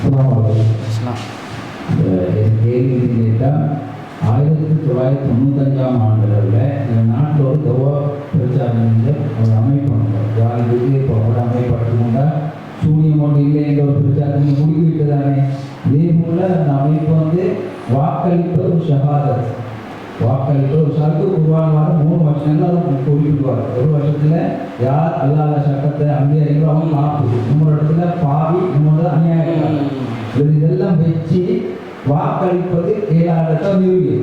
1995 ஆண்டுகளில் இந்த நாட்டில் ஒரு தவா பிரச்சாரம் ஒரு அமைப்பு யாருக்கு இப்போ ஒரு அமைப்பட்டு கொண்டால் சூனியம் ஒன்று இல்லை என்ற ஒரு பிரச்சாரத்தை முடிக்கிட்டு தானே. இதே போல் அந்த அமைப்பு வாக்களிப்பது ஒரு ஷஹாதத், வாக்களிப்பு ஒரு சரக்கு உருவான 3 வருஷங்கள் குறிப்பிடுவார். ஒரு வருஷத்தில் யார் அல்லாத சட்டத்தை அங்கீகரிக்கிறோ அவங்க காப்பு, இன்னொரு இடத்துல பாவி, இன்னொரு அநியாயம். இதெல்லாம் வச்சு வாக்களிப்பது 7 நிறுவியோ.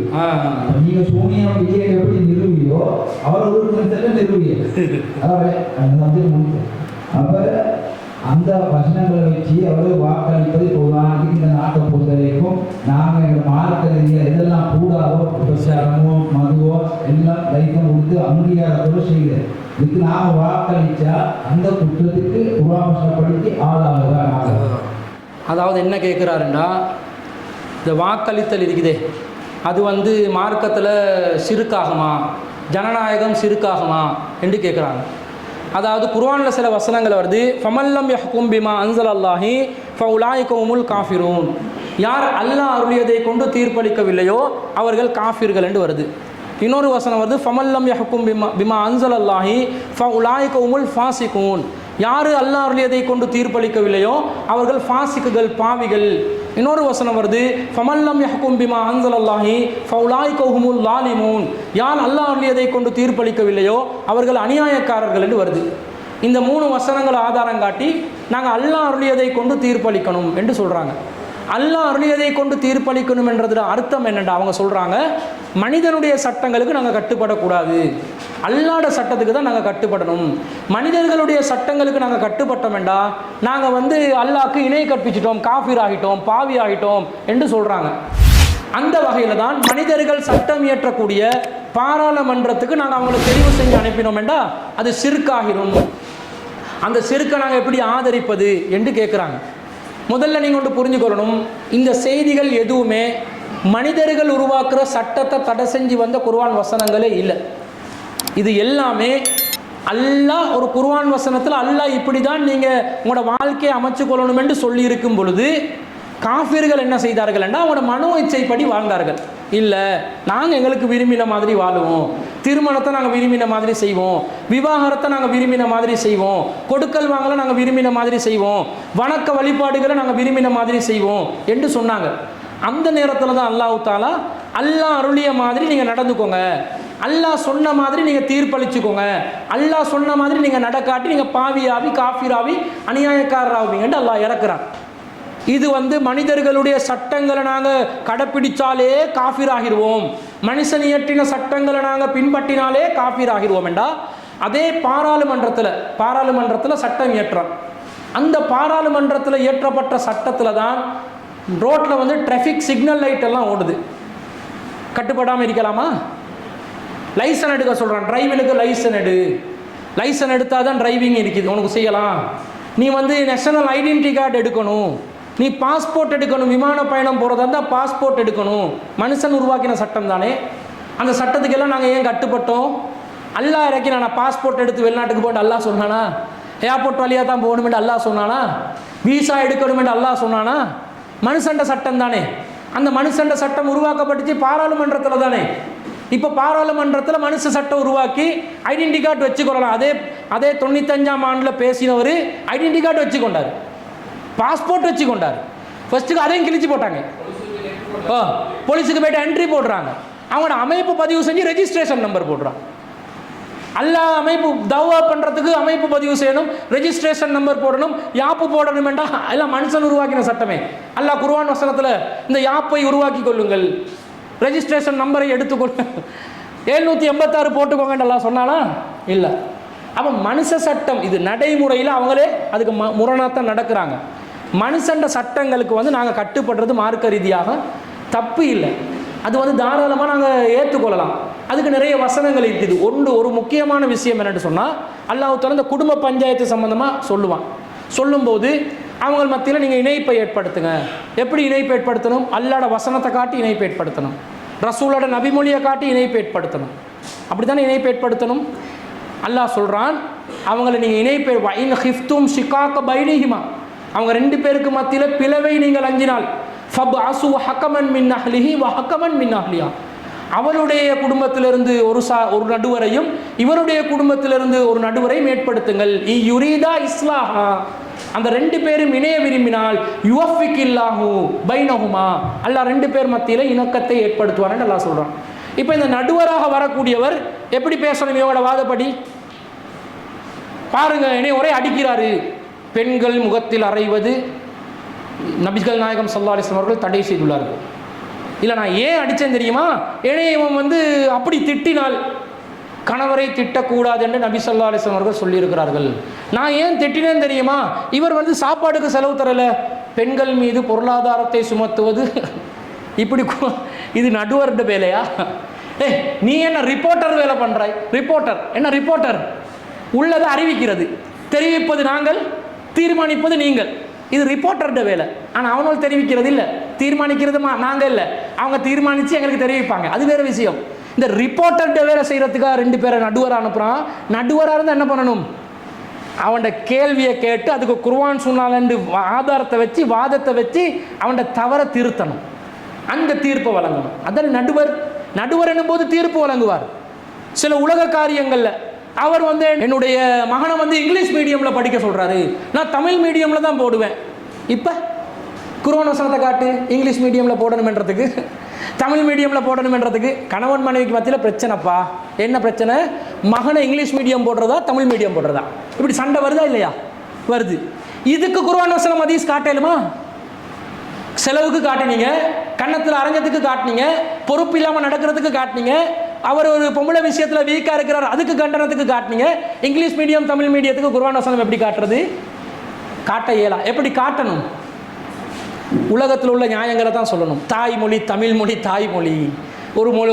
நீங்க சூனியம் விஜயை எப்படி நிறுவியோ அவர் ஒரு நிறுத்தல நிறுவிய அப்ப அந்த வசனங்களை வச்சு அவர் வாக்களிப்பது பொதுவாக இந்த நாட்டை பொறுத்த வரைக்கும் நாங்கள் எங்கள் மார்க்க ரீதியாக எதெல்லாம் கூடாதோ பிரச்சாரமோ மதுவோ எல்லாம் லைஃபை கொடுத்து அங்கீகாரத்தோடு செய்யுது. இதுக்கு நாம் வாக்களித்தா அந்த குற்றத்துக்கு உருவாக்கப்படுத்தி ஆளாகுதான். அதாவது என்ன கேட்குறாருன்னா, இந்த வாக்களித்தல் இருக்குதே அது மார்க்கத்தில் சிறுக்காகுமா, ஜனநாயகம் சிறுக்காகுமா என்று கேட்குறாங்க. அதாவது குர்ஆனில் சில வசனங்கள் வருது, ஃபமல்லம் யஹ்கும் பிமா அன்ஸலல்லாஹி ஃபஉலாயிக ஹுமுல் காஃபிரூன். யார் அல்லாஹ் அருளியதை கொண்டு தீர்ப்பளிக்கவில்லையோ அவர்கள் காஃபிர்கள் என்று வருது. இன்னொரு வசனம் வருது, ஃபமல்லம் யஹ்கும் பிமா அன்ஸலல்லாஹி ஃபஉலாயிக ஹுமுல் ஃபாசிகூன். யார் அல்லாஹ் அருளியதை கொண்டு தீர்ப்பளிக்கவில்லையோ அவர்கள் ஃபாசிக்குகள், பாவிகள். இன்னொரு வசனம் வருது, ஃபமல்லம் யஹ்கும் பிமா அன்ஸலல்லாஹி ஃபஉலாயிக ஹுமுல் லாலிமூன். யார் அல்லாஹ் அருளியதை கொண்டு தீர்ப்பளிக்கவில்லையோ அவர்கள் அநியாயக்காரர்கள் என்று வருது. இந்த 3 வசனங்களை ஆதாரம் காட்டி நாங்கள் அல்லாஹ் அருளியதை கொண்டு தீர்ப்பளிக்கணும் என்று சொல்கிறாங்க. அல்லாஹ் அருளியதை கொண்டு தீர்ப்பளிக்கணும் என்றதுல அர்த்தம் என்னென்னா, அவங்க சொல்கிறாங்க மனிதனுடைய சட்டங்களுக்கு நாங்கள் கட்டுப்படக்கூடாது, அல்லாஹ்ட சட்டத்துக்கு தான் நாங்கள் கட்டுப்படணும். மனிதர்களுடைய சட்டங்களுக்கு நாங்கள் கட்டுப்பட்டோம் வேண்டாம், நாங்கள் அல்லாஹ்க்கு இணை கற்பிச்சிட்டோம், காஃபிர் ஆகிட்டோம், பாவி ஆகிட்டோம் என்று சொல்கிறாங்க. அந்த வகையில் தான் மனிதர்கள் சட்டம் இயற்றக்கூடிய பாராளுமன்றத்துக்கு நாங்கள் அவங்களை தெரிவு செஞ்சு அனுப்பினோம் வேண்டாம், அது சிறுக்காகிரும். அந்த சிறுக்கை நாங்கள் எப்படி ஆதரிப்பது என்று கேட்குறாங்க. முதல்ல நீங்கள் ஒன்று புரிஞ்சுக்கொள்ளணும், இந்த செய்திகள் எதுவுமே மனிதர்கள் உருவாக்குற சட்டத்தை தடை செஞ்சு வந்த குர்ஆன் வசனங்களே இல்லை. இது எல்லாமே அல்லாஹ் ஒரு குர்ஆன் வசனத்தில் அல்லாஹ் இப்படி தான் நீங்கள் உங்களோட வாழ்க்கையை அமைச்சு கொள்ளணும் என்று சொல்லி இருக்கும் பொழுது காஃபிர்கள் என்ன செய்தார்கள் என்றால் அவங்களோட மனோ இச்சைப்படி வாழ்ந்தார்கள். இல்லை, நாங்கள் எங்களுக்கு விரும்பின மாதிரி வாழுவோம், திருமணத்தை நாங்கள் விரும்பின மாதிரி செய்வோம், விவாகரத்தை நாங்கள் விரும்பின மாதிரி செய்வோம், கொடுக்கல் வாங்கலை நாங்கள் விரும்பின மாதிரி செய்வோம், வணக்க வழிபாடுகளை நாங்கள் விரும்பின மாதிரி செய்வோம் என்று சொன்னாங்க. அந்த நேரத்தில் தான் அல்லாஹ் தாலா அல்லாஹ் அருளிய மாதிரி நீங்கள் நடந்துக்கோங்க, அல்லாஹ் சொன்ன மாதிரி நீங்கள் தீர்ப்பளிச்சுக்கோங்க, அல்லாஹ் சொன்ன மாதிரி நீங்கள் நடக்காட்டி நீங்கள் பாவியாவி, காஃபிராவி, அநியாயக்காரராவிங்கன்னு அல்லாஹ் இறக்குறான். இது மனிதர்களுடைய சட்டங்களை நாங்கள் கடைப்பிடிச்சாலே காஃபிராகிடுவோம், மனுஷன் இயற்றின சட்டங்களை நாங்கள் பின்பற்றினாலே காஃபிராகிடுவோம் என்றா. அதே பாராளுமன்றத்தில் சட்டம் இயற்றான். அந்த பாராளுமன்றத்தில் இயற்றப்பட்ட சட்டத்தில் தான் ரோட்டில் டிராஃபிக் சிக்னல் லைட் எல்லாம் ஓடுது. கட்டுப்படாமல் இருக்கலாமா? லைசன் எடுக்க சொல்கிறான், டிரைவினுக்கு லைசன் எடு, லைசன் எடுத்தால் தான் டிரைவிங் இருக்குது, உனக்கு செய்யலாம். நீ நேஷனல் ஐடென்டிட்டி கார்டு எடுக்கணும், நீ பாஸ்போர்ட் எடுக்கணும், விமான பயணம் போகிறதா இருந்தால் பாஸ்போர்ட் எடுக்கணும். மனுஷன் உருவாக்கின சட்டம் தானே. அந்த சட்டத்துக்கெல்லாம் நாங்கள் ஏன் கட்டுப்பட்டோம்? அல்லாஹ் இறக்கி நான் பாஸ்போர்ட் எடுத்து வெளிநாட்டுக்கு போட்டு அல்லாஹ் சொன்னானா? ஏர்போர்ட் வழியாக தான் போகணுமென்று அல்லாஹ் சொன்னானா? வீசா எடுக்கணுமென்று அல்லாஹ் சொன்னானா? மனுஷண்ட சட்டம் தானே. அந்த மனுஷண்ட சட்டம் உருவாக்கப்பட்டுச்சு பாராளுமன்றத்தில் தானே. இப்போ பாராளுமன்றத்தில் மனுஷ சட்டம் உருவாக்கி ஐடென்டி கார்டு வச்சுக்கொள்ளலாம். அதே 95ஆம் ஆண்டில் பேசினவர் ஐடென்டி கார்டு வச்சு கொண்டார், பாஸ்போர்ட் வச்சு கொண்டார். ஃபர்ஸ்ட்டுக்கு அதையும் கிழிச்சு போட்டாங்க. போலீஸுக்கு போய்ட்டு என்ட்ரி போடுறாங்க, அவங்களோட அமைப்பு பதிவு செஞ்சு ரெஜிஸ்ட்ரேஷன் நம்பர் போடுறாங்க. அல்லாஹ் அமைப்பு தவா பண்ணுறதுக்கு அமைப்பு பதிவு செய்யணும், ரெஜிஸ்ட்ரேஷன் நம்பர் போடணும், யாப்பு போடணும் வேண்டாம். எல்லாம் மனுஷன் உருவாக்கின சட்டமே. அல்லாஹ் குர்ஆன் வசனத்தில் இந்த யாப்பை உருவாக்கி கொள்ளுங்கள், ரெஜிஸ்ட்ரேஷன் நம்பரை எடுத்துக்கொள்ள 786 போட்டுக்கோங்கன்னு எல்லாம் சொன்னானா? இல்லை. அப்போ மனுஷ சட்டம் இது நடைமுறையில் அவங்களே அதுக்கு முரணாத்தான் நடக்கிறாங்க. மனுஷண்ட சட்டங்களுக்கு நாங்கள் கட்டுப்படுறது மார்க்க ரீதியாக தப்பு இல்லை, அது தாராளமாக நாங்கள் ஏற்றுக்கொள்ளலாம். அதுக்கு நிறைய வசனங்கள் இருக்குது. ஒரு முக்கியமான விஷயம் என்னென்னு சொன்னால், அல்லாஹ் தஆலா இந்த குடும்ப பஞ்சாயத்து சம்பந்தமாக சொல்லுவான். சொல்லும்போது அவங்க மத்தியில் நீங்கள் இணைப்பை ஏற்படுத்துங்க. எப்படி இணைப்பை ஏற்படுத்தணும்? அல்லாஹ்வோட வசனத்தை காட்டி இணைப்பை ஏற்படுத்தணும், ரசூலோட நபிமொழியை காட்டி இணைப்பை ஏற்படுத்தணும். அப்படி தானே இணைப்பை ஏற்படுத்தணும். அல்லாஹ் சொல்கிறான், அவங்கள நீங்கள் இணைப்பை இன் ஹிஃப்தும் ஷிகாக பைனிஹிமா, அவங்க 2 பேருக்கு மத்தியில் பிளவை நீங்கள் அஞ்சினால் ஃபப் அசு ஹக்கமன் மின் அஹ்லிஹி வ ஹக்கமன் மின் அஹ்லியா, அவளுடைய குடும்பத்திலிருந்து ஒரு நடுவரையும் இவருடைய குடும்பத்திலிருந்து ஒரு நடுவரையும் ஏற்படுத்துங்கள். யுரீதா இஸ்லாஹா, அந்த 2 பேரும் இணைய விரும்பினால் யுவஃபிகில்லாஹு பைனஹுமா, அல்லாஹ் 2 பேர் மத்தியில் இணக்கத்தை ஏற்படுத்துவார்னு அல்லாஹ் சொல்றான். இப்போ இந்த நடுவராக வரக்கூடியவர் எப்படி பேசணும்? இவங்களோட வாதப்படி பாருங்க, என்னை ஒரே அடிக்கிறாரு. பெண்கள் முகத்தில் அறைவது நபிகள் நாயகம் ஸல்லல்லாஹு அலைஹி வஸல்லம் அவர்கள் தடை செய்துள்ளார்கள். இல்லை, நான் ஏன் அடித்தேன் தெரியுமா? ஏனே இவன் அப்படி திட்டினால் கணவரை திட்டக்கூடாது என்று நபி ஸல்லல்லாஹு அலைஹி வஸல்லம் அவர்கள் சொல்லியிருக்கிறார்கள். நான் ஏன் திட்டினேன் தெரியுமா? இவர் சாப்பாடுக்கு செலவு தரல, பெண்கள் மீது பொருளாதாரத்தை சுமத்துவது இப்படி இது நடுவர்ட வேலையா? நீ என்ன ரிப்போர்ட்டர் வேலை பண்றாய்? ரிப்போர்ட்டர் என்ன? ரிப்போர்ட்டர் உள்ளதை அறிவிக்கிறது, தெரிவிப்பது நாங்கள், தீர்மானிப்பது நீங்கள். இது ரிப்போர்ட்டர்ட வேலை. ஆனால் அவனால் தெரிவிக்கிறது இல்லை, தீர்மானிக்கிறது நாங்கள் இல்லை. அவங்க தீர்மானித்து எங்களுக்கு தெரிவிப்பாங்க, அது வேறு விஷயம். இந்த ரிப்போர்ட்டர்ட வேலை செய்கிறதுக்காக 2 பேரை நடுவராக அனுப்புகிறான். நடுவராக இருந்தால் என்ன பண்ணணும்? அவன்ட கேள்வியை கேட்டு அதுக்கு குர்ஆன் சுன்னாலண்டு ஆதாரத்தை வச்சு வாதத்தை வச்சு அவன்ட தவறை திருத்தணும், அந்த தீர்ப்பை வழங்கணும். அதான் நடுவர். நடுவர் என்னும்போது தீர்ப்பு வழங்குவார். சில உலக காரியங்களில் அவர் என்னுடைய மகனை இங்கிலீஷ் மீடியமில் படிக்க சொல்கிறாரு, நான் தமிழ் மீடியமில் தான் போடுவேன். இப்போ குர்ஆன் வசனத்தை காட்டு, இங்கிலீஷ் மீடியமில் போடணுமென்றதுக்கு தமிழ் மீடியமில் போடணுமென்றதுக்கு கணவன் மனைவிக்கு மத்தியில் பிரச்சனைப்பா. என்ன பிரச்சனை? மகனை இங்கிலீஷ் மீடியம் போடுறதா தமிழ் மீடியம் போடுறதா? இப்படி சண்டை வருதா இல்லையா? வருது. இதுக்கு குர்ஆன் வசனம் ஹதீஸ் காட்டலுமா? செலவுக்கு காட்டினீங்க, கன்னத்தில் அரைஞ்சதுக்கு காட்டினீங்க, பொறுப்பு இல்லாமல் நடக்கிறதுக்கு காட்டினீங்க, அவர் ஒரு பொம்பளை விஷயத்தில் வீக்காக இருக்கிறார் அதுக்கு கண்டனத்துக்கு காட்டினீங்க. இங்கிலீஷ் மீடியம் தமிழ் மீடியத்துக்கு குர்ஆன் வசனம் எப்படி காட்டுறது? காட்ட இயலா. எப்படி காட்டணும்? உலகத்தில் உள்ள நியாயங்களை தான் சொல்லணும். தாய்மொழி தமிழ் மொழி, தாய்மொழி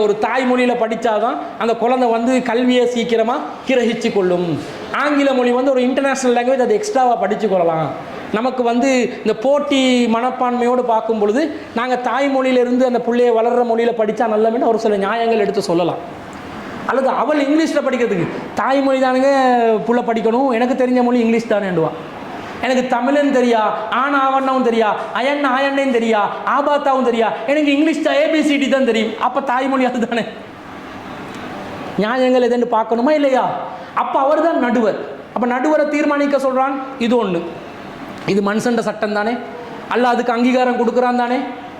ஒரு தாய்மொழியில் படித்தாதான் அந்த குழந்தை கல்வியை சீக்கிரமாக கிரகிச்சு கொள்ளும். ஆங்கில மொழி ஒரு இன்டர்நேஷ்னல் லாங்குவேஜ், அதை எக்ஸ்ட்ராவாக படித்து கொள்ளலாம். நமக்கு இந்த போட்டி மனப்பான்மையோடு பார்க்கும் பொழுது நாங்கள் தாய்மொழியிலிருந்து அந்த பிள்ளையை வளர்கிற மொழியில் படித்தா நல்லதுன்னு ஒரு சில நியாயங்கள் எடுத்து சொல்லலாம். அல்லது அவள் இங்கிலீஷில் படிக்கிறதுக்கு தாய்மொழி தானுங்க புள்ள படிக்கணும், எனக்கு தெரிஞ்ச மொழி இங்கிலீஷ் தானேண்டுவா. எனக்கு தமிழன் தெரியா, ஆனா ஆவண்ணாவும் தெரியா, அயண்ணா ஆயண்ணையும் தெரியா, ஆபாத்தாவும் தெரியா, எனக்கு இங்கிலீஷ் தான் ஏபிசிடி தான் தெரியும். அப்போ தாய்மொழி அது தானே. நியாயங்கள் எதுன்னு பார்க்கணுமா இல்லையா? அப்போ அவர் தான் நடுவர். அப்போ நடுவரை தீர்மானிக்க சொல்கிறான். இது ஒன்று, இது மனுஷண்ட சட்டம் தானே, அல்லாஹ் அதுக்கு அங்கீகாரம் கொடுக்குறான் தானே.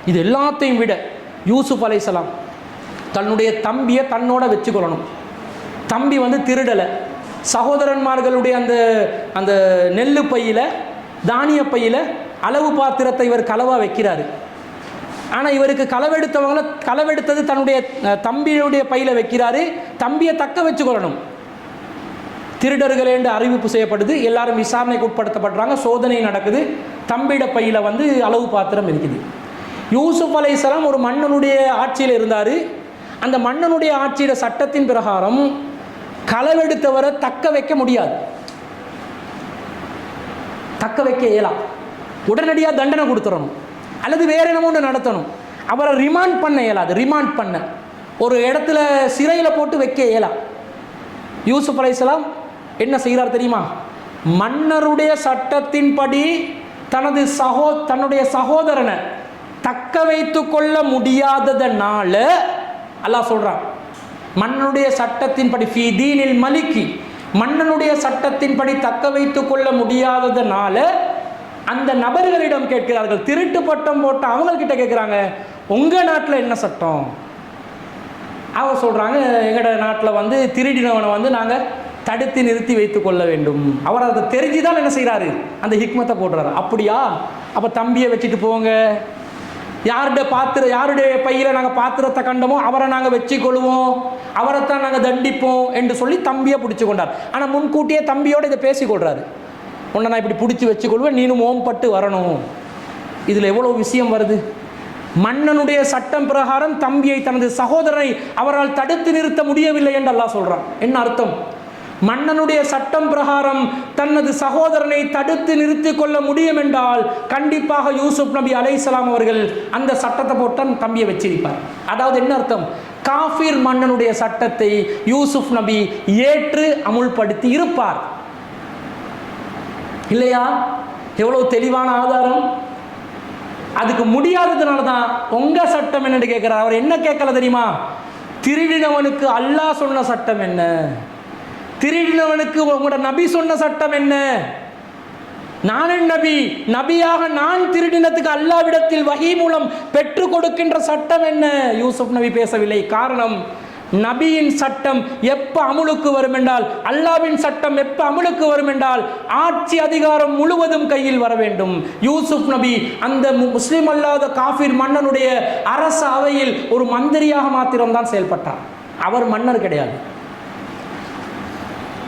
இது எல்லாத்தையும் விட யூசுப் அலைஹிஸ்ஸலாம் தன்னுடைய தம்பியை தன்னோட வச்சுக்கொள்ளணும். தம்பி திருடலை. சகோதரன்மார்களுடைய அந்த நெல்லு பையில், தானிய பையில் அளவு பாத்திரத்தை இவர் களவாக வைக்கிறாரு. ஆனால் இவருக்கு களவெடுத்தது தன்னுடைய தம்பியுடைய பையில் வைக்கிறாரு. தம்பியை தக்க வச்சுக்கொள்ளணும். திருடர்கள் என்று அறிவிப்பு செய்யப்படுது. எல்லாரும் விசாரணைக்கு உட்படுத்தப்படுறாங்க. சோதனை நடக்குது. தம்பியிட பையில் அளவு பாத்திரம் இருக்குது. யூசுப் அலைஹிஸ்ஸலாம் ஒரு மன்னனுடைய ஆட்சியில் இருந்தார். அந்த மன்னனுடைய ஆட்சியோட சட்டத்தின் பிரகாரம் களவெடுத்தவரை தக்க வைக்க முடியாது, தக்க வைக்க இயலாம். உடனடியாக தண்டனை கொடுத்துடணும் அல்லது வேற என்னமோ ஒன்று நடத்தணும். அவரை ரிமாண்ட் பண்ண இயலாது. ரிமாண்ட் பண்ண ஒரு இடத்துல சிறையில் போட்டு வைக்க இயலாம். யூசுப் அலைஹிஸ்ஸலாம் என்ன செய்கிறார் தெரியுமா? மன்னருடைய சட்டத்தின்படி தன்னுடைய சகோதரனை தக்க வைத்து கொள்ள முடியாததனால அல்லாஹ் சொல்றான், மன்னனுடைய சட்டத்தின்படி ஃபீ தீனில் மலிக்கி, மன்னனுடைய சட்டத்தின்படி தக்க வைத்து கொள்ள முடியாததனால அந்த நபர்களிடம் கேட்கிறார்கள். திருட்டு பட்டம் போட்ட அவங்கக்கிட்ட கேட்குறாங்க, உங்கள் நாட்டில் என்ன சட்டம்? அவங்க சொல்கிறாங்க, எங்களோட நாட்டில் திருடினவனை நாங்கள் தடுத்து நிறுத்தி வைத்து கொள்ள வேண்டும். அவர் அதை தெரிஞ்சு தான் என்ன செய்கிறாரு? அந்த ஹிக்மத்தை போடுறாரு. அப்படியா? அப்போ தம்பியை வச்சுட்டு போங்க, யாருடைய பையில் நாங்கள் பாத்திரத்தை கண்டமோ அவரை நாங்கள் வச்சு கொள்வோம், அவரைத்தான் நாங்கள் தண்டிப்போம் என்று சொல்லி தம்பியை பிடிச்சி கொண்டார். ஆனால் முன்கூட்டியே தம்பியோடு இதை பேசிக்கொள்கிறாரு. உன்னை நான் இப்படி பிடிச்சி வச்சுக்கொள்வேன், நீனும் ஓம்பட்டு வரணும். இதில் எவ்வளோ விஷயம் வருது. மன்னனுடைய சட்டம் பிரகாரம் தம்பியை, தனது சகோதரனை அவரால் தடுத்து நிறுத்த முடியவில்லை என்று அல்லாஹ் சொல்கிறான். என்ன அர்த்தம்? மன்னனுடைய சட்டம் பிரகாரம் தனது சகோதரனை தடுத்து நிறுத்தி கொள்ள முடியும் என்றால் கண்டிப்பாக யூசுப் நபி அலைஹிஸ்ஸலாம் அவர்கள் அந்த சட்டத்தை போட்டு தம்பியை வச்சிருப்பார். அதாவது என்ன அர்த்தம்? காஃபிர் மன்னனுடைய சட்டத்தை யூசுப் நபி ஏற்று அமுல்படுத்தி இருப்பார் இல்லையா? எவ்வளவு தெளிவான ஆதாரம். அதுக்கு முடியாததுனால தான் உங்கள் சட்டம் என்னன்னு கேட்குறார். அவர் என்ன கேட்கல தெரியுமா? திருடினவனுக்கு அல்லாஹ் சொன்ன சட்டம் என்ன, திருடினவனுக்கு உங்களோட நபி சொன்ன சட்டம் என்ன, நானும் நபியாக நான் திருடினத்துக்கு அல்லாஹ்விடத்தில் வஹி மூலம் பெற்று கொடுக்கின்ற சட்டம் என்ன? யூசுப் நபி பேசவில்லை. காரணம், நபியின் சட்டம் எப்ப அமுலுக்கு வரும் என்றால், அல்லாஹ்வின் சட்டம் எப்ப அமுலுக்கு வரும் என்றால் ஆட்சி அதிகாரம் முழுவதும் கையில் வர வேண்டும். யூசுப் நபி அந்த முஸ்லிம் அல்லாத காஃபிர் மன்னனுடைய அரச அவையில் ஒரு மந்திரியாக மாத்திரம்தான் செயல்பட்டார். அவர் மன்னர் கிடையாது.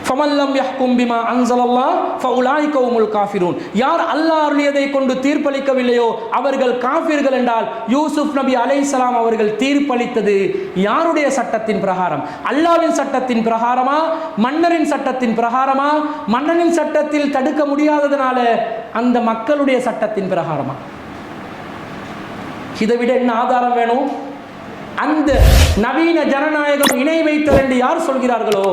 ஃபமல்லம் யஹ்கும் பிமா அன்ஸலல்லாஹ் ஃபஉலாயிக ஹுமுல் காஃபிரூன். யார் அல்லாஹ் அருளியதை கொண்டு தீர்ப்பளிக்கவில்லையோ அவர்கள் காஃபிர்கள் என்றால், யூசுப் நபி அலைஹிஸ்ஸலாம் அவர்கள் தீர்ப்பளித்தது யாருடைய சட்டத்தின் பிரகாரம்? அல்லாஹ்வின் சட்டத்தின் பிரகாரமா, மன்னரின் சட்டத்தின் பிரகாரமா? மன்னரின் சட்டத்தில் தடுக்க முடியாததனால அந்த மக்களுடைய சட்டத்தின் பிரகாரமா? இதை விட என்ன ஆதாரம் வேணும்? அந்த நவீன ஜனநாயகம் இணை வைத்தல் என்று யார் சொல்கிறார்களோ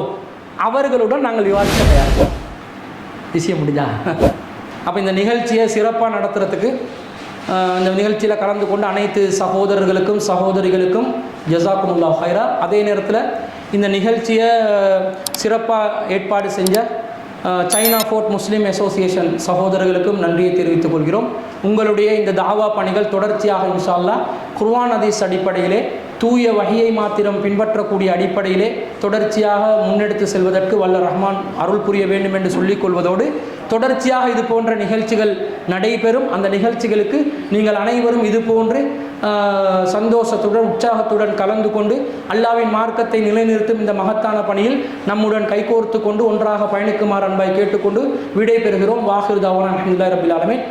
அவர்களுடன் நாங்கள் விவாதிக்க தயார். விஷயம் முடிஞ்சா? அப்போ இந்த நிகழ்ச்சியை சிறப்பாக நடத்துறதுக்கு இந்த நிகழ்ச்சியில் கலந்து கொண்ட அனைத்து சகோதரர்களுக்கும் சகோதரிகளுக்கும் ஜஸாக்குமுல்லாஹ் ஹைரா. அதே நேரத்தில் இந்த நிகழ்ச்சியை சிறப்பாக ஏற்பாடு செஞ்ச சைனா ஃபோர்ட் முஸ்லீம் அசோசியேஷன் சகோதரர்களுக்கும் நன்றியை தெரிவித்துக் கொள்கிறோம். உங்களுடைய இந்த தாவா பணிகள் தொடர்ச்சியாக இன்ஷா அல்லாஹ் குர்ஆன் ஹதீஸ் அடிப்படையிலே, தூய வஹியை மாத்திரம் பின்பற்றக்கூடிய அடிப்படையிலே தொடர்ச்சியாக முன்னெடுத்து செல்வதற்கு வல்ல ரஹ்மான் அருள் புரிய வேண்டும் என்று சொல்லிக் கொள்வதோடு, தொடர்ச்சியாக இது போன்ற நிகழ்ச்சிகள் நடைபெறும். அந்த நிகழ்ச்சிகளுக்கு நீங்கள் அனைவரும் இது போன்று சந்தோஷத்துடன் உற்சாகத்துடன் கலந்து கொண்டு அல்லாஹ்வின் மார்க்கத்தை நிலைநிறுத்தும் இந்த மகத்தான பணியில் நம்முடன் கைகோர்த்து கொண்டு ஒன்றாக பயணிக்குமாறு அன்பாய் கேட்டுக்கொண்டு விடை பெறுகிறோம். வாஹிர் தாவானா அல்ஹம்துலில்லாஹி ரப்பில் ஆலமீன்.